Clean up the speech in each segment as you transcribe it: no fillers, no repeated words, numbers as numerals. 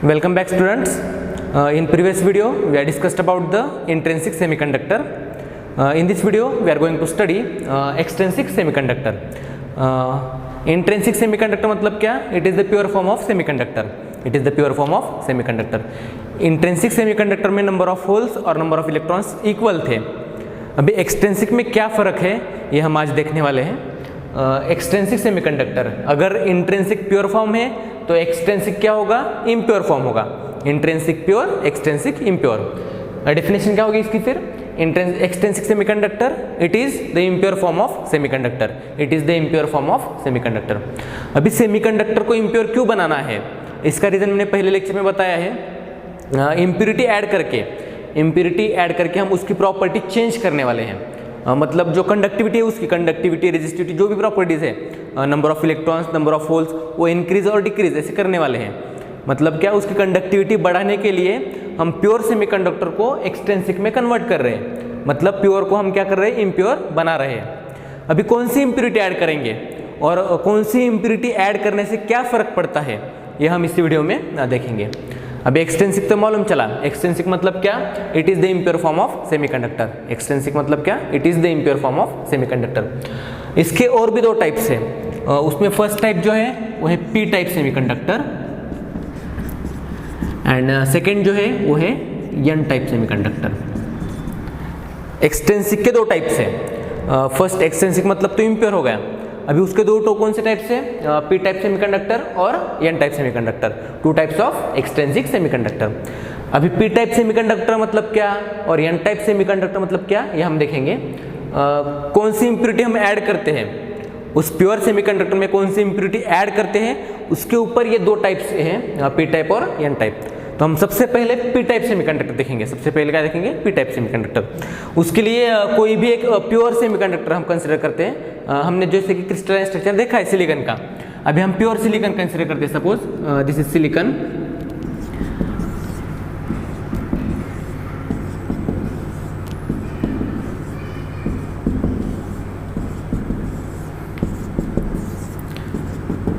Welcome back students. In previous video we have discussed about the intrinsic semiconductor. In this video we are going to study extrinsic semiconductor. Intrinsic semiconductor मतलब क्या? It is the pure form of semiconductor. It is the pure form of semiconductor. Intrinsic semiconductor में number of holes और number of electrons equal थे. अभी extrinsic में क्या फ़र्क है ये हम आज देखने वाले हैं। एक्सट्रिंसिक सेमीकंडक्टर अगर इंट्रिंसिक प्योर फॉर्म है तो एक्सट्रिंसिक क्या होगा? इम्प्योर फॉर्म होगा। Intrinsic pure, extrinsic impure. Definition क्या होगी इसकी फिर? Extrinsic semiconductor it is the impure form of semiconductor. It is the impure form of semiconductor. अभी सेमीकंडक्टर को इम्प्योर क्यों बनाना है इसका रीज़न मैंने पहले लेक्चर में बताया है। इम्प्योरिटी ऐड करके हम उसकी प्रॉपर्टी चेंज करने वाले हैं। मतलब जो कंडक्टिविटी है उसकी कंडक्टिविटी, रेजिस्टिविटी, जो भी प्रॉपर्टीज़ है, number of electrons, number of holes, वो इंक्रीज और डिक्रीज ऐसे करने वाले हैं। मतलब क्या, उसकी कंडक्टिविटी बढ़ाने के लिए हम प्योर सेमीकंडक्टर को एक्सट्रिंसिक में कन्वर्ट कर रहे हैं। मतलब प्योर को हम क्या कर रहे हैं? इम्प्योर बना रहे हैं। अभी कौन सी इम्प्योरिटी ऐड करेंगे और कौन सी इम्प्योरिटी ऐड करने से क्या फ़र्क पड़ता है ये हम इस वीडियो में देखेंगे। अभी एक्सट्रिंसिक तो मालूम चला। एक्सट्रिंसिक मतलब क्या? It is the impure form of semiconductor. Extrinsic मतलब क्या? It is the impure form of semiconductor. इसके और भी दो टाइप्स हैं। उसमें फर्स्ट टाइप जो है वो है P type semiconductor and second जो है वो है एन टाइप सेमीकंडक्टर। एक्सट्रिंसिक के दो टाइप्स हैं। फर्स्ट एक्सट्रिंसिक मतलब तो इम्प्योर हो गया। अभी उसके दो कौन से टाइप्स है? पी टाइप सेमीकंडक्टर और N type semiconductor. Two types of extrinsic semiconductor. अभी पी टाइप सेमीकंडक्टर मतलब क्या और एन टाइप सेमीकंडक्टर मतलब क्या ये हम देखेंगे। कौन सी इम्प्योरिटी हम ऐड करते हैं उस प्योर सेमीकंडक्टर में, कौन सी इम्प्योरिटी ऐड करते हैं उसके ऊपर ये दो टाइप्स हैं, पी टाइप और एन टाइप। तो हम सबसे पहले पी टाइप सेमीकंडक्टर देखेंगे। सबसे पहले क्या देखेंगे? P type semiconductor. उसके लिए कोई भी एक प्योर सेमीकंडक्टर हम कंसिडर करते हैं। हमने जैसे कि क्रिस्टलाइन स्ट्रक्चर देखा है सिलिकॉन का। अभी हम प्योर सिलिकॉन कंसिडर करते हैं। Suppose this is silicon.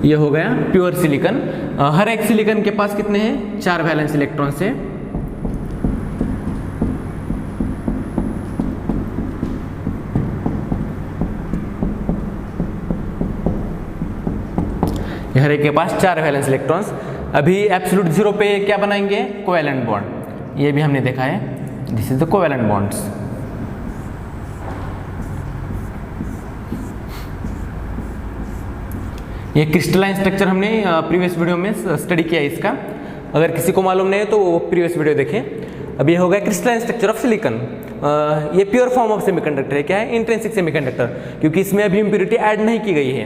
ये हो गया प्योर सिलिकॉन। हर एक सिलिकॉन के पास कितने हैं? 4 वैलेंस इलेक्ट्रॉन्स हैं। हर एक के पास 4 वैलेंस इलेक्ट्रॉन्स। अभी एब्सोल्यूट जीरो पे क्या बनाएंगे? Covalent bond. ये भी हमने देखा है। This is the covalent bonds. ये क्रिस्टलाइन स्ट्रक्चर हमने प्रीवियस वीडियो में स्टडी किया है इसका। अगर किसी को मालूम नहीं है तो वो प्रीवियस वीडियो देखें। अब ये हो गया क्रिस्टलाइन स्ट्रक्चर ऑफ सिलिकॉन। ये प्योर फॉर्म ऑफ सेमीकंडक्टर है। क्या है? इंट्रिंसिक सेमीकंडक्टर, क्योंकि इसमें अभी इम्प्योरिटी ऐड नहीं की गई है।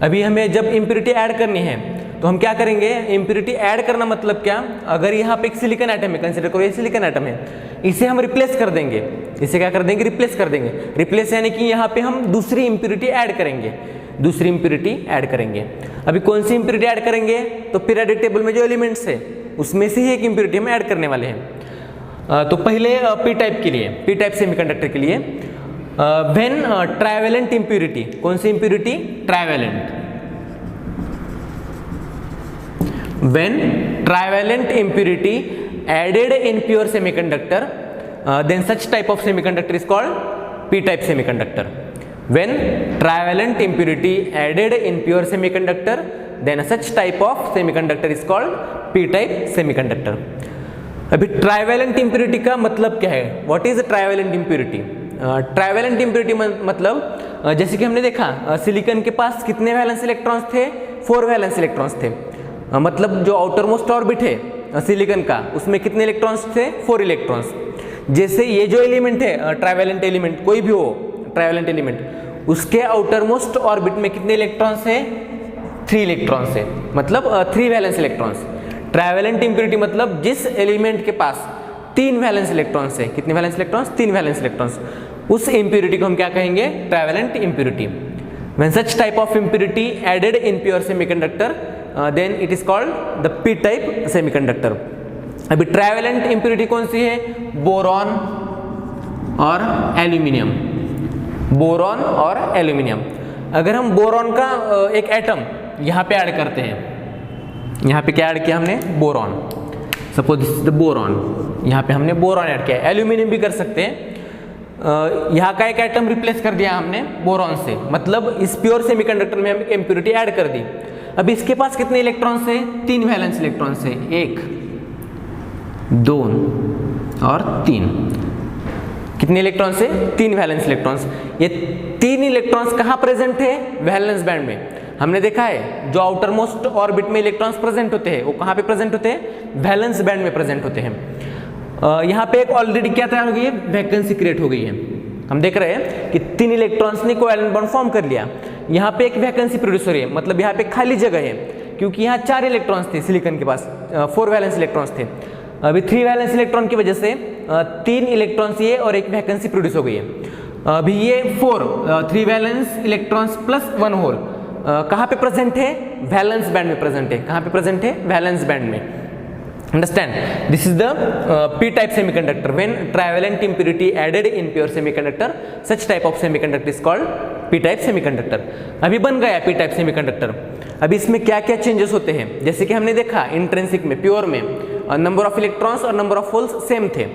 अभी हमें जब इम्प्योरिटी ऐड करनी है तो हम क्या करेंगे? इम्प्योरिटी ऐड करना मतलब क्या? अगर यहाँ पे एक सिलिकॉन एटम है, कंसिडर करो ये सिलिकॉन एटम है, इसे हम रिप्लेस कर देंगे। इसे क्या कर देंगे? रिप्लेस कर देंगे। रिप्लेस यानी कि यहाँ पे हम दूसरी इम्प्योरिटी ऐड करेंगे। दूसरी इम्प्योरिटी ऐड करेंगे। अभी कौन सी इम्प्योरिटी ऐड करेंगे? तो पीरियोडिक टेबल में जो एलिमेंट्स है उसमें से ही एक इम्प्योरिटी हम ऐड करने वाले हैं। तो पहले पी टाइप के लिए, पी टाइप सेमीकंडक्टर के लिए व्हेन ट्राइवेलेंट इम्प्योरिटी, कौन सी impurity? Trivalent. When trivalent impurity added in pure semiconductor, then such type of semiconductor is called p-type semiconductor. When trivalent impurity added in pure semiconductor, then such type of semiconductor is called p-type semiconductor. अभी trivalent impurity का मतलब क्या है? What is trivalent impurity? Trivalent impurity मतलब जैसे कि हमने देखा सिलिकॉन के पास कितने वैलेंस इलेक्ट्रॉन्स थे? 4 वैलेंस इलेक्ट्रॉन्स थे। मतलब जो आउटर मोस्ट ऑर्बिट है सिलिकॉन का उसमें कितने इलेक्ट्रॉन्स थे? 4 इलेक्ट्रॉन्स। जैसे ये जो एलिमेंट है ट्राइवेलेंट एलिमेंट, कोई भी हो ट्राइवेलेंट एलिमेंट, उसके आउटर मोस्ट ऑर्बिट में कितने इलेक्ट्रॉन्स हैं? 3 इलेक्ट्रॉन्स है। मतलब 3 वैलेंस इलेक्ट्रॉन्स। ट्राइवेलेंट इम्प्योरिटी मतलब जिस एलिमेंट के पास 3 वैलेंस इलेक्ट्रॉन्स है। कितने वैलेंस इलेक्ट्रॉन्स? 3 valence electrons. उस इम्प्योरिटी को हम क्या कहेंगे? Trivalent impurity. When such type of impurity added in pure semiconductor, then it is called the p-type semiconductor. अभी ट्राइवेलेंट इम्प्योरिटी कौन सी है? बोरॉन और एल्यूमिनियम। बोरॉन और एल्यूमिनियम। अगर हम बोरॉन का एक एटम यहाँ पे ऐड करते हैं यहाँ पे क्या ऐड किया हमने, boron. Suppose this is the boron, यहाँ पे हमने बोरॉन ऐड किया। एल्यूमिनियम भी कर सकते हैं, यहाँ का एक एटम रिप्लेस कर दिया हमने बोरॉन से, मतलब इस प्योर सेमीकंडक्टर में हम इम्प्योरिटी ऐड कर दी। अब इसके पास कितने इलेक्ट्रॉन्स है, 3 वैलेंस इलेक्ट्रॉन्स है, 1 2 और 3। कितने इलेक्ट्रॉन्स है, 3 वैलेंस इलेक्ट्रॉन्स। ये 3 इलेक्ट्रॉन्स कहाँ प्रेजेंट है, वैलेंस बैंड में। हमने देखा है जो आउटर मोस्ट ऑर्बिट में इलेक्ट्रॉन्स प्रेजेंट होते हैं वो कहाँ पे प्रेजेंट होते हैं, वैलेंस बैंड में प्रेजेंट होते हैं। यहाँ पे एक ऑलरेडी क्या तैयार हो गई है, वैकेंसी क्रिएट हो गई है। हम देख रहे हैं कि 3 इलेक्ट्रॉन्स ने कोवैलेंट बॉन्ड फॉर्म कर लिया। यहाँ पे एक वैकेंसी प्रोड्यूस हो रही है, मतलब यहाँ पे खाली जगह है, क्योंकि यहाँ 4 इलेक्ट्रॉन्स थे सिलिकॉन के पास, 4 वैलेंस इलेक्ट्रॉन्स थे। अभी 3 वैलेंस इलेक्ट्रॉन की वजह से 3 इलेक्ट्रॉन्स ये और एक वैकेंसी प्रोड्यूस हो गई है। अभी ये 3 वैलेंस इलेक्ट्रॉन्स प्लस 1 होल कहाँ पे प्रेजेंट है, वैलेंस बैंड में प्रेजेंट है। कहाँ पे प्रेजेंट है, वैलेंस बैंड में। Understand? This is the p-type semiconductor. When trivalent impurity added in pure semiconductor, such type of semiconductor is called p-type semiconductor. अभी बन गया p-type semiconductor। अभी इसमें क्या क्या चेंजेस होते हैं, जैसे कि हमने देखा इंट्रिंसिक में, प्योर में नंबर ऑफ इलेक्ट्रॉन्स और नंबर ऑफ होल्स सेम थे।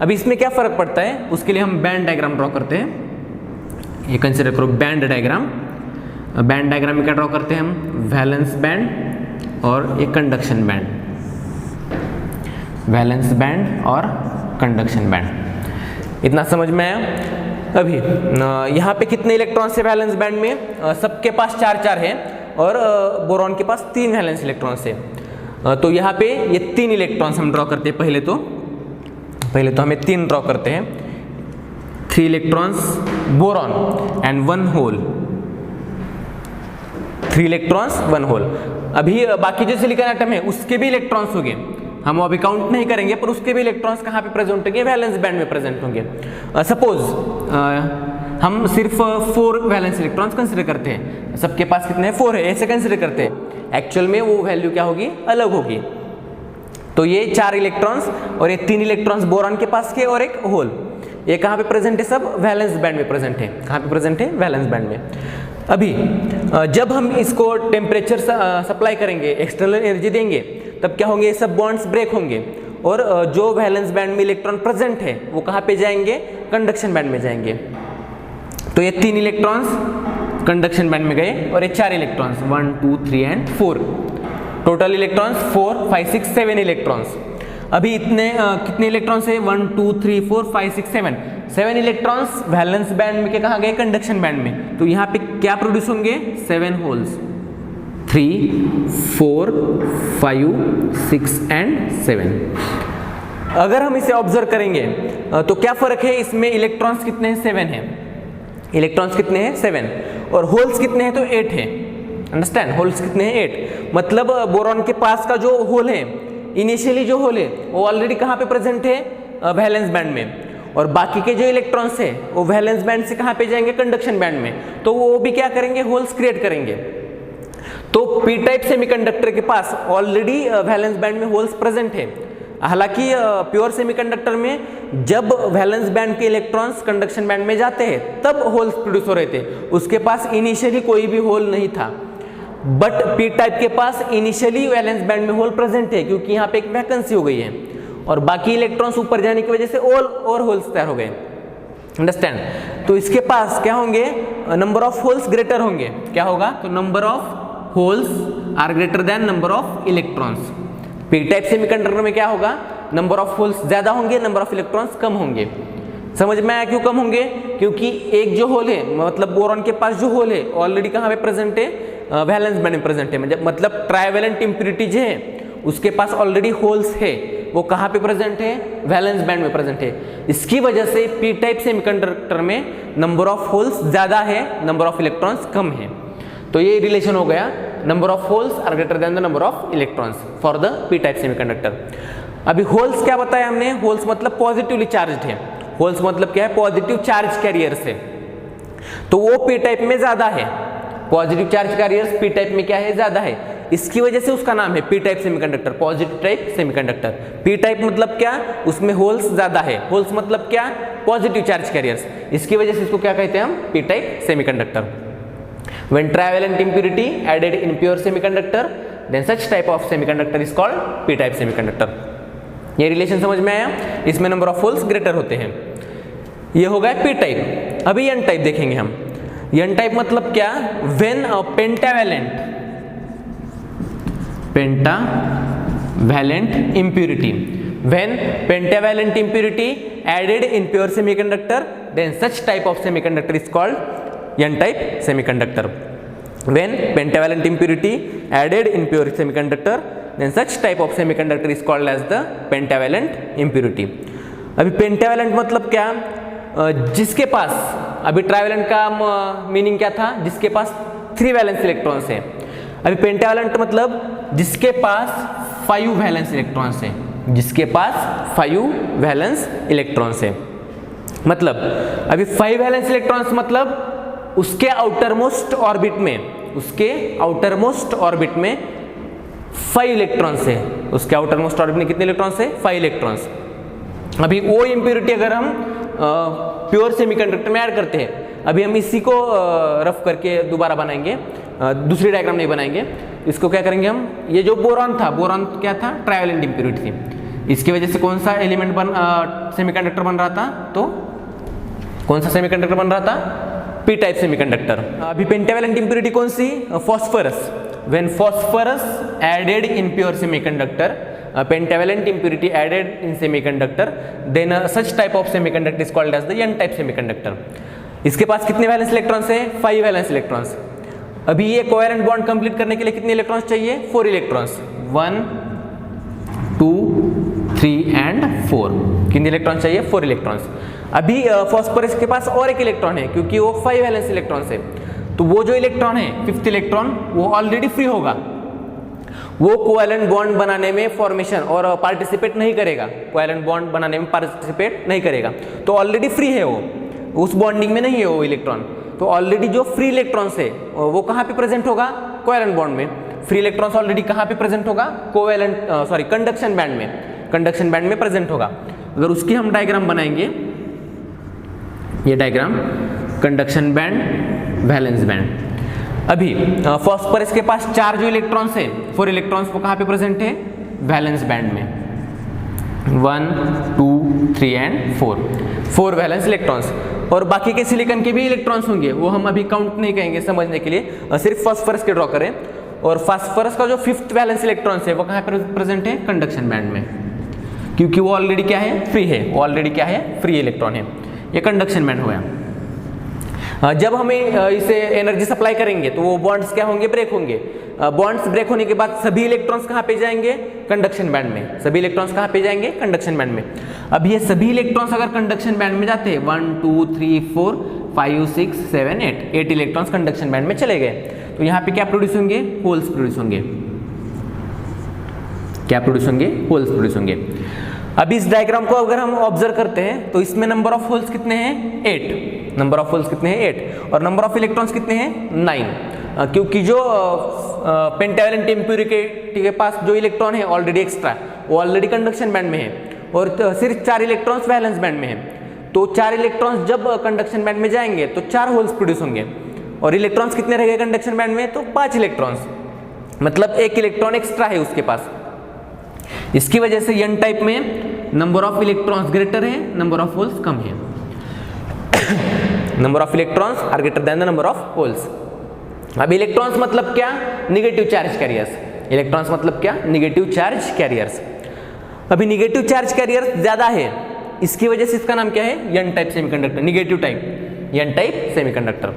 अभी इसमें क्या फर्क पड़ता है, उसके लिए हम बैंड डायग्राम ड्रॉ करते हैं। ये कंसिडर करो बैंड डायग्राम। बैंड डायग्राम में क्या ड्रॉ करते हैं हम, वैलेंस बैंड और एक कंडक्शन बैंड, वैलेंस बैंड और कंडक्शन बैंड। इतना समझ में आया। अभी यहाँ पे कितने इलेक्ट्रॉन्स है वैलेंस बैंड में, सबके पास 4 है और बोरॉन के पास 3 वैलेंस इलेक्ट्रॉन्स है। तो यहाँ पे ये 3 इलेक्ट्रॉन्स हम ड्रॉ करते हैं। पहले तो हमें 3 ड्रॉ करते हैं, 3 electrons boron and 1 hole, 3 electrons 1 hole. अभी बाकी जो सिलिकॉन एटम है उसके भी इलेक्ट्रॉन्स होंगे, हम वो अभी काउंट नहीं करेंगे, पर उसके भी इलेक्ट्रॉन्स कहाँ पे प्रेजेंट होंगे, वैलेंस बैंड में प्रेजेंट होंगे। सपोज हम सिर्फ 4 वैलेंस इलेक्ट्रॉन्स कंसिडर करते हैं, सबके पास कितने हैं, 4 है, ऐसे कंसिडर करते हैं। एक्चुअल में वो वैल्यू क्या होगी, अलग होगी। तो ये 4 इलेक्ट्रॉन्स और ये 3 इलेक्ट्रॉन्स बोरॉन के पास के और एक होल, ये कहाँ पे प्रेजेंट है, सब वैलेंस बैंड में प्रेजेंट है। कहाँ पे प्रेजेंट है, वैलेंस बैंड में। अभी जब हम इसको टेम्परेचर सप्लाई करेंगे, एक्सटर्नल एनर्जी देंगे, तब क्या होंगे, सब बॉन्ड्स ब्रेक होंगे और जो वैलेंस बैंड में इलेक्ट्रॉन प्रेजेंट है वो कहाँ पे जाएंगे, कंडक्शन बैंड में जाएंगे। तो ये 3 इलेक्ट्रॉन्स कंडक्शन बैंड में गए और ये 4 electrons 1 2 3 and 4, total electrons 4 5 6 7 electrons. अभी इतने कितने इलेक्ट्रॉन्स है, 1 2 3 4 5 6 7 इलेक्ट्रॉन्स वैलेंस बैंड में के कहाँ गए, कंडक्शन बैंड में। तो यहाँ पे क्या प्रोड्यूस होंगे, 7 होल्स, 3 4 5 6 एंड 7। अगर हम इसे ऑब्जर्व करेंगे तो क्या फर्क है, इसमें इलेक्ट्रॉन्स कितने हैं, 7 हैं। इलेक्ट्रॉन्स कितने हैं, 7 और होल्स कितने हैं, तो 8 है। अंडरस्टैंड, होल्स कितने हैं, 8। मतलब बोरॉन के पास का जो होल है, इनिशियली जो होल है वो ऑलरेडी कहाँ पे प्रेजेंट है, वैलेंस बैंड में, और बाकी के जो इलेक्ट्रॉन्स है वो वैलेंस बैंड से कहाँ पे जाएंगे, कंडक्शन बैंड में। तो वो भी क्या करेंगे, होल्स क्रिएट करेंगे। तो पी टाइप सेमीकंडक्टर के पास ऑलरेडी वैलेंस बैंड में होल्स प्रेजेंट है। हालांकि प्योर सेमीकंडक्टर में जब वैलेंस बैंड के इलेक्ट्रॉन्स कंडक्शन बैंड में जाते हैं तब होल्स प्रोड्यूस हो रहे थे, उसके पास इनिशियली कोई भी होल नहीं था। बट पी टाइप के पास इनिशियली वैलेंस बैंड में होल प्रेजेंट है, क्योंकि यहाँ पे एक वैकेंसी हो गई है और बाकी इलेक्ट्रॉन्स ऊपर जाने की वजह से और होल्स तैयार हो गए। अंडरस्टैंड, तो इसके पास क्या होंगे, नंबर ऑफ होल्स ग्रेटर होंगे। क्या होगा, तो number of holes are greater than number of electrons. P type semiconductor में क्या होगा, नंबर ऑफ होल्स ज्यादा होंगे, नंबर ऑफ इलेक्ट्रॉन्स कम होंगे। समझ में आया क्यों कम होंगे, क्योंकि एक जो होल है, मतलब बोरॉन के पास जो होल है ऑलरेडी कहाँ पे प्रेजेंट है, वैलेंस बैंड में प्रेजेंट है। मतलब ट्राइवेलेंट इम्प्योरिटी जो है उसके पास ऑलरेडी होल्स है, वो कहाँ पे प्रेजेंट है, वैलेंस बैंड में प्रेजेंट है। इसकी वजह से पी टाइप सेमीकंडक्टर में नंबर ऑफ होल्स ज्यादा है, नंबर ऑफ इलेक्ट्रॉन्स कम है। तो ये रिलेशन हो गया, number of holes are greater than the number of electrons for the P type semiconductor. अभी होल्स क्या बताया हमने, होल्स मतलब पॉजिटिवली चार्ज्ड है। होल्स मतलब क्या है, पॉजिटिव चार्ज कैरियर्स है, तो वो पी टाइप में ज्यादा है। Positive charge carriers P type में क्या है, ज्यादा है। इसकी वजह से उसका नाम है P type semiconductor, positive type semiconductor. P type मतलब क्या, उसमें होल्स ज्यादा है। होल्स मतलब क्या, पॉजिटिव चार्ज कैरियर्स। इसकी वजह से इसको क्या कहते हैं हम, P type semiconductor. When trivalent impurity added in pure semiconductor, then such type of semiconductor is called P type semiconductor. ये रिलेशन समझ में आया? इसमें नंबर ऑफ होल्स ग्रेटर होते हैं। ये हो गया पी टाइप। अभी एन टाइप देखेंगे हम। एन टाइप मतलब क्या? When a pentavalent impurity, when pentavalent impurity added in pure semiconductor, then such type of semiconductor is called n type semiconductor. When pentavalent impurity added in pure semiconductor, then such type of semiconductor is called as the pentavalent impurity. अभी pentavalent मतलब क्या? जिसके पास, अभी trivalent का meaning क्या था? जिसके पास 3 valence electrons है। अभी पेंटावैलेंट मतलब जिसके पास 5 वैलेंस इलेक्ट्रॉन्स है, जिसके पास 5 वैलेंस इलेक्ट्रॉन्स है। मतलब अभी 5 वैलेंस इलेक्ट्रॉन्स मतलब उसके आउटरमोस्ट ऑर्बिट में, उसके आउटरमोस्ट ऑर्बिट में 5 इलेक्ट्रॉन्स है। उसके आउटरमोस्ट ऑर्बिट में कितने इलेक्ट्रॉन्स है? 5 इलेक्ट्रॉन्स। अभी वो इम्प्योरिटी अगर हम प्योर सेमीकंडक्टर में ऐड करते हैं, अभी हम इसी को रफ करके दोबारा बनाएंगे, दूसरी डायग्राम नहीं बनाएंगे। इसको क्या करेंगे हम? ये जो बोरॉन था, बोरॉन क्या था? ट्राइवेलेंट इम्प्योरिटी थी। इसकी वजह से कौन सा एलिमेंट सेमीकंडक्टर बन रहा था? तो कौन सा सेमीकंडक्टर बन रहा था? P type semiconductor. अभी पेंटावैलेंट इम्प्योरिटी कौन सी? Phosphorus. When phosphorus added in pure semiconductor, pentavalent impurity added in semiconductor, then such type of semiconductor is called as the n type semiconductor. इसके पास कितने वैलेंस इलेक्ट्रॉन्स है? 5 valence electrons. अभी ये covalent bond complete करने के लिए कितने electrons चाहिए? 4 इलेक्ट्रॉन्स। 1 2 3 एंड 4। कितने इलेक्ट्रॉन चाहिए? 4 इलेक्ट्रॉन्स। अभी फॉस्फोरस के पास और एक इलेक्ट्रॉन है, क्योंकि वो 5 वैलेंस इलेक्ट्रॉन्स है, तो वो जो इलेक्ट्रॉन है 5th इलेक्ट्रॉन, वो ऑलरेडी फ्री होगा। वो कोवेलेंट बॉन्ड बनाने में फॉर्मेशन और पार्टिसिपेट नहीं करेगा, कोवेलेंट बॉन्ड बनाने में पार्टिसिपेट नहीं करेगा, तो ऑलरेडी फ्री है वो, उस बॉन्डिंग में नहीं है वो इलेक्ट्रॉन। तो ऑलरेडी जो फ्री इलेक्ट्रॉन्स है वो कहाँ पे प्रेजेंट होगा? कोवेलेंट बॉन्ड में। फ्री इलेक्ट्रॉन्स ऑलरेडी कहाँ पे प्रेजेंट होगा? कंडक्शन बैंड में, कंडक्शन बैंड में प्रेजेंट होगा। अगर उसकी हम डायग्राम बनाएंगे, ये diagram conduction band, valence band. अभी फॉस्फोरस के पास 4 जो इलेक्ट्रॉन्स है, 4 इलेक्ट्रॉन्स, वो कहाँ पे प्रेजेंट है? वैलेंस बैंड में। 1 2 3 एंड 4 वैलेंस इलेक्ट्रॉन्स। और बाकी के सिलिकॉन के भी इलेक्ट्रॉन्स होंगे, वो हम अभी काउंट नहीं करेंगे समझने के लिए, सिर्फ फॉस्फोरस के ड्रॉ करें। और फॉस्फोरस का जो 5th वैलेंस इलेक्ट्रॉन्स है वो कहाँ पे प्रेजेंट है? कंडक्शन बैंड में, क्योंकि वो ऑलरेडी क्या है? फ्री है। वो ऑलरेडी क्या है? फ्री इलेक्ट्रॉन है। ये कंडक्शन बैंड हो गया। जब हमें इसे एनर्जी सप्लाई करेंगे तो वो बॉन्ड्स क्या होंगे? ब्रेक होंगे। बॉन्ड्स ब्रेक होने के बाद सभी इलेक्ट्रॉन्स कहाँ पे जाएंगे? कंडक्शन बैंड में। सभी इलेक्ट्रॉन्स कहाँ पे जाएंगे? कंडक्शन बैंड में। अब ये सभी इलेक्ट्रॉन्स अगर कंडक्शन बैंड में जाते हैं, 1 2 3 4 5 6 7 8 इलेक्ट्रॉन्स कंडक्शन बैंड में चले गए, तो यहाँ पे क्या प्रोड्यूस होंगे? होल्स प्रोड्यूस होंगे। क्या प्रोड्यूस होंगे? होल्स प्रोड्यूस होंगे। अब इस डायग्राम को अगर हम ऑब्जर्व करते हैं तो इसमें नंबर ऑफ होल्स कितने हैं? 8। नंबर ऑफ होल्स कितने हैं? 8। और नंबर ऑफ इलेक्ट्रॉन्स कितने हैं? 9। क्योंकि जो पेंटावैलेंट इम्प्योरिटी के पास जो इलेक्ट्रॉन है ऑलरेडी एक्स्ट्रा, वो ऑलरेडी कंडक्शन बैंड में है, और सिर्फ 4 इलेक्ट्रॉन्स वैलेंस बैंड में है। तो 4 इलेक्ट्रॉन्स जब कंडक्शन बैंड में जाएंगे तो 4 होल्स प्रोड्यूस होंगे। और इलेक्ट्रॉन्स कितने रह गए कंडक्शन बैंड में? तो 5 इलेक्ट्रॉन्स, मतलब 1 इलेक्ट्रॉन एक्स्ट्रा है उसके पास। इसकी वजह से n टाइप में नंबर ऑफ इलेक्ट्रॉन्स ग्रेटर है, नंबर ऑफ होल्स कम है। Number of electrons are greater than the number of holes. अब इलेक्ट्रॉन्स मतलब क्या? Negative charge carriers. इलेक्ट्रॉन्स मतलब क्या? Negative charge carriers. अभी निगेटिव चार्ज कैरियर्स ज्यादा है, इसकी वजह से इसका नाम क्या है? n type semiconductor. Negative type, n type semiconductor.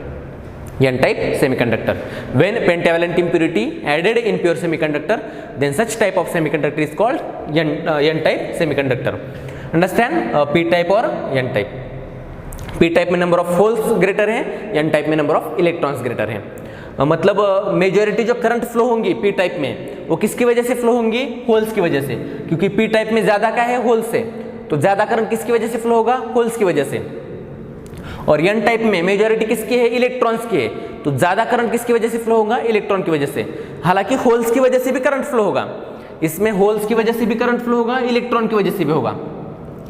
n type semiconductor. When pentavalent impurity added in pure semiconductor, then such type of semiconductor is called n type semiconductor. Understand? p type और n type. p type में number of holes greater है, n type में number of electrons greater है। मतलब majority जो current flow होंगी p type में, वो किसकी वजह से फ्लो होंगी? होल्स की वजह से। क्योंकि p टाइप में ज्यादा क्या है? होल्स है, तो ज्यादा करंट किसकी वजह से फ्लो होगा? होल्स की वजह से। और n टाइप में मेजॉरिटी किसकी है? इलेक्ट्रॉन्स की है, तो ज्यादा करंट किसकी वजह से फ्लो होगा? इलेक्ट्रॉन की वजह से। हालांकि होल्स की वजह से भी करंट फ्लो होगा, इसमें होल्स की वजह से भी करंट फ्लो होगा, इलेक्ट्रॉन की वजह से भी होगा,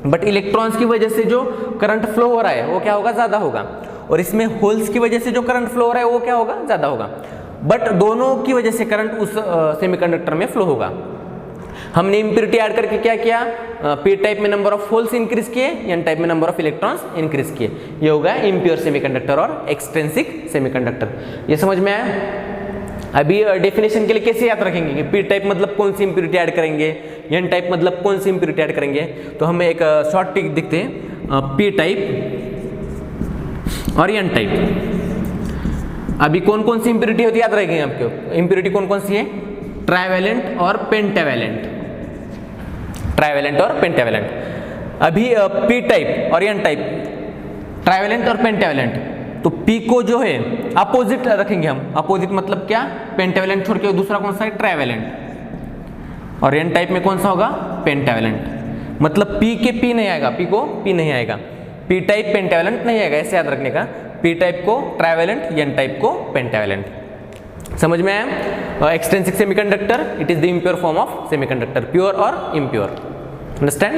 बट इलेक्ट्रॉन्स की वजह से जो करंट फ्लो हो रहा है वो क्या होगा? ज्यादा होगा। और इसमें होल्स की वजह से जो करंट फ्लो हो रहा है वो क्या होगा? ज्यादा होगा। बट दोनों की वजह से करंट उस सेमीकंडक्टर में फ्लो होगा। हमने इम्प्योरिटी ऐड करके क्या किया, पी टाइप में नंबर ऑफ होल्स इंक्रीज किए, एन टाइप में नंबर ऑफ इलेक्ट्रॉन्स इंक्रीज किए। ये होगा इम्प्योर सेमीकंडक्टर और एक्सट्रिंसिक सेमीकंडक्टर। ये समझ में आया? अभी डेफिनेशन के लिए कैसे याद रखेंगे कि पी टाइप मतलब कौन सी इम्प्योरिटी ऐड करेंगे, एन टाइप मतलब कौन सी इम्प्योरिटी ऐड करेंगे। तो हमें एक शॉर्ट ट्रिक दिखते हैं, पी टाइप और एन टाइप। अभी कौन कौन सी इम्प्योरिटी होती है याद रखेंगे आपको। इम्प्योरिटी कौन कौन सी है, ट्राइवेलेंट और पेंटावेलेंट, ट्राइवेलेंट और पेंटावेलेंट। अभी पी टाइप और एन टाइप, ट्राइवेलेंट और पेंटावेलेंट, तो पी को जो है अपोजिट रखेंगे हम। अपोजिट मतलब क्या, पेंटावेलेंट छोड़ के दूसरा कौन सा है, ट्राइवेलेंट। और एन टाइप में कौन सा होगा, पेंटावेलेंट। मतलब पी के पी नहीं आएगा, पी को पी नहीं आएगा, पी टाइप पेंटावेलेंट नहीं आएगा, ऐसे याद रखने का। पी टाइप को ट्राइवेलेंट, एन टाइप को पेंटावेलेंट। समझ में आया? Extrinsic semiconductor, it is the impure form of semiconductor, pure और इम्प्योर। अंडरस्टैंड?